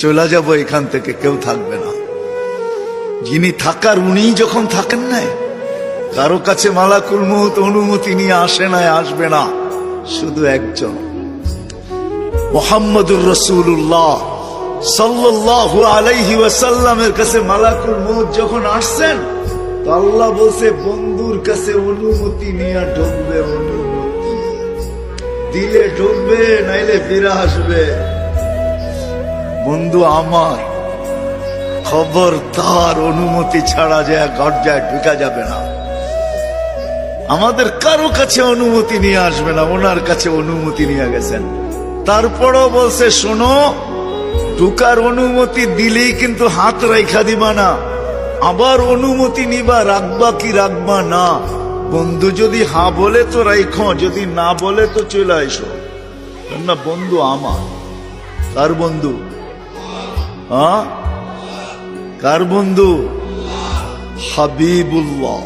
চলে যাব এখান থেকে, কেউ থাকবে না। যিনি থাকার উনিই যখন থাকেন না, কারো কাছে মালাকুল মউত অনুমতি নিয়ে আসে না, আসবে না, শুধু একজন মুহাম্মদুর রাসূলুল্লাহ সাল্লাল্লাহু আলাইহি ওয়াসাল্লামের কাছে মালাকুল মউত যখন আসছেন, তো আল্লাহ বলছে বন্ধুর কাছে অনুমতি নিয়ে ঢুকবে, অনুমতি দিলে ঢুকবে, নাইলে ফিরে আসবে। বন্ধু আমার, খবরদার অনুমতি ছাড়া যায় গর্জায় ঢুকা যাবে না। আমাদের কারো কাছে অনুমতি নিয়ে আসবে না, ওনার কাছে অনুমতি নিয়ে গেছেন। তারপরও বলছে শোনো, ঢুকার অনুমতি দিলেই কিন্তু হাত রাইখা দিবা না, আবার অনুমতি নিবা, রাখবা কি রাখবা না। বন্ধু যদি হ্যাঁ বলে তো রাইখো, যদি না বলে তো চলে আইসো। না বন্ধু আমার, কার বন্ধু? কার বন্ধু? হাবিবুল্লাহ।